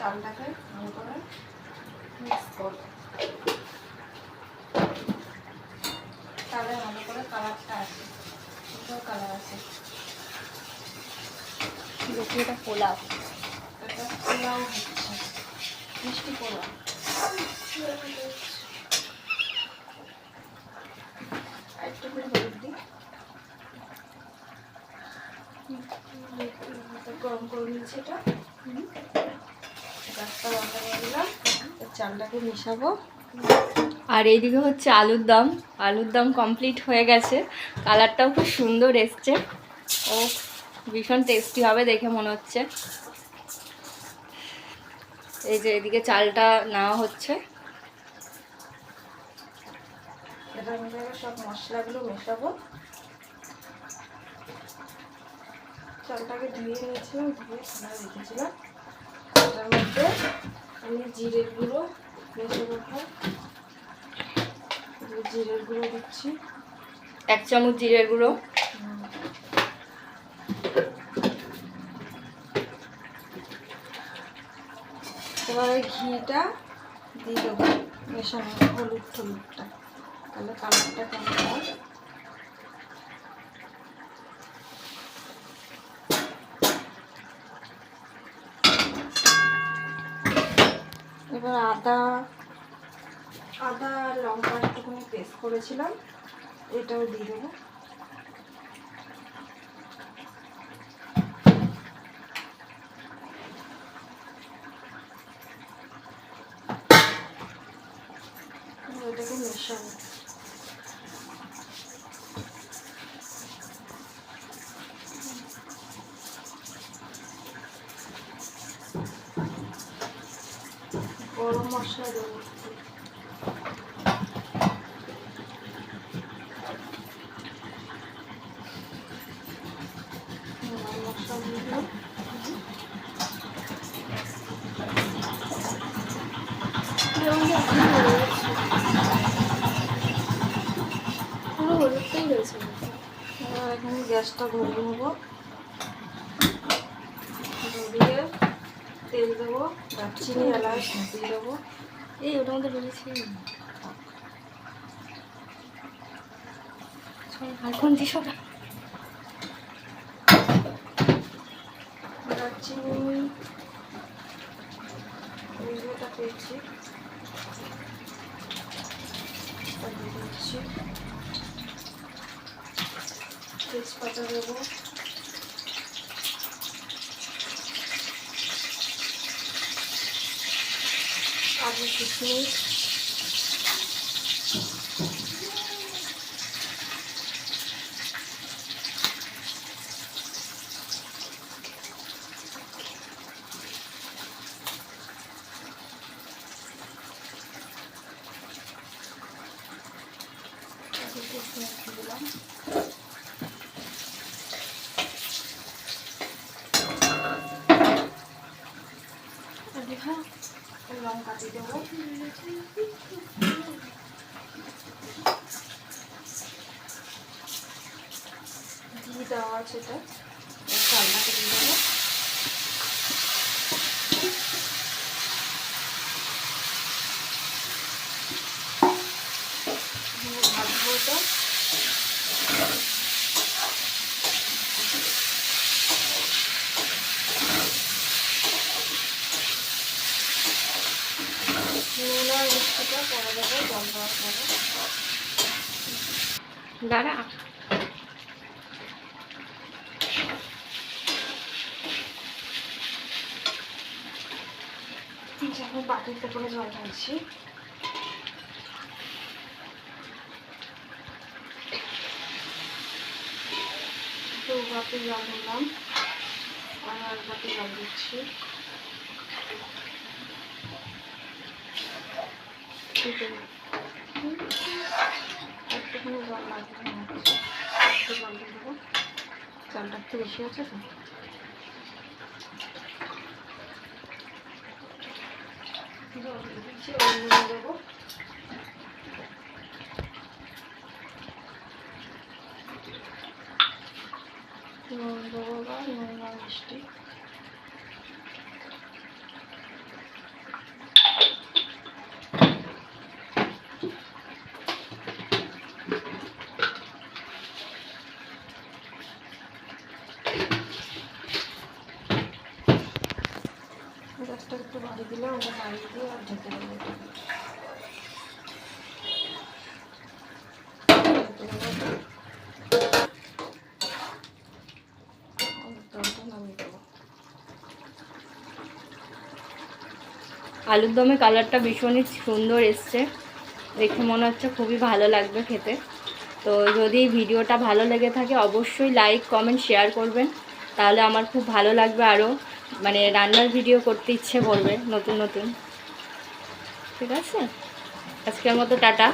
চালটাকে ভালো করে মিক্স করব, তাহলে ভালো করে কালারটা আসে, সুন্দর কালার আসে। দেখি এটা পোলাও, এটা পোলাও হচ্ছে, মিষ্টি পোলাও। একটু করে হলুদ দিই, গরম করে নিয়েছি। এটা গ্যাসটা বন্ধ করে দিলাম, চালটাকে মিশাবো। আর এইদিকে হচ্ছে আলুর দম। আলুর দম কমপ্লিট হয়ে গেছে, কালারটাও খুব সুন্দর এসছে। ও ভীষণ টেস্টি হবে দেখে মনে হচ্ছে। এই যে এদিকে চালটা নেওয়া হচ্ছে। এটার মধ্যে সব মশলাগুলো মেশাবো। চালটাকে ধুয়ে নিয়েছিলাম, ধুয়ে ঠান্ডা রেখেছিলাম। এটার মধ্যে আমি জিরের গুঁড়ো মেশাবো, জিরের গুঁড়ো দিচ্ছি 1 চামচ জিরের গুঁড়ো। এবারে ঘিটা দিয়ে দেবো মেশানো, হলুদ হলুদটা, তাহলে কালারটা কেমন হয়। এবার আদা আর লঙ্কা একটুখানি পেস্ট করেছিলাম, এটাও দিয়ে দেবো। এটাকে মেশাবো। গরম মশলা দেবো, গরম মশলা দিয়ে দিলাম। পুরো হলুদটাই রয়েছে। এবার এখানে গ্যাসটা ধরিয়ে নেবো, ধরিয়ে তেল দেবো, দারচিনি এলাচ দিয়ে দেবো। এই ওটার মধ্যে রয়েছে এখন দিশো না। দারচিনি এটা পেয়েছি, দিচ্ছি। তেজপাতা দেবো, কাজু কিশমিশ, দিলাম। লঙ্কা দিয়ে দেবো, দিয়ে দেওয়া আছে। এটা চালটাকে দিয়ে দেবো, ভাজবো এটা। নুন আর মিষ্টিটা পরে দেবো, জল দেওয়ার পরে। দাঁড়া, আমি বাটিতে করে জল ঢালছি। দু বাটি জল দিলাম, আর 1 বাটি জল দিচ্ছি। একটুখানি জল লাগবে, একটু জল দিয়ে দেবো, চালটা একটু বেশি আছে তো। জল দিয়ে দিচ্ছি, নুন দেবো, নুন দেবো বা নুন আর মিষ্টি। দিলাম, ওটা নাড়িয়ে দিয়ে আর ঢেকে দেবো। জলটা নামিয়ে দেবো। আলুর দমে কালারটা ভীষণই সুন্দর এসছে, দেখে মনে হচ্ছে খুবই ভালো লাগবে খেতে। তো যদি ভিডিওটা ভালো লেগে থাকে অবশ্যই লাইক কমেন্ট শেয়ার করবেন, তাহলে আমার খুব ভালো লাগবে, আরও মানে রান্নার ভিডিও করতে ইচ্ছে করবে নতুন নতুন। ঠিক আছে, আজকের মতো টাটা।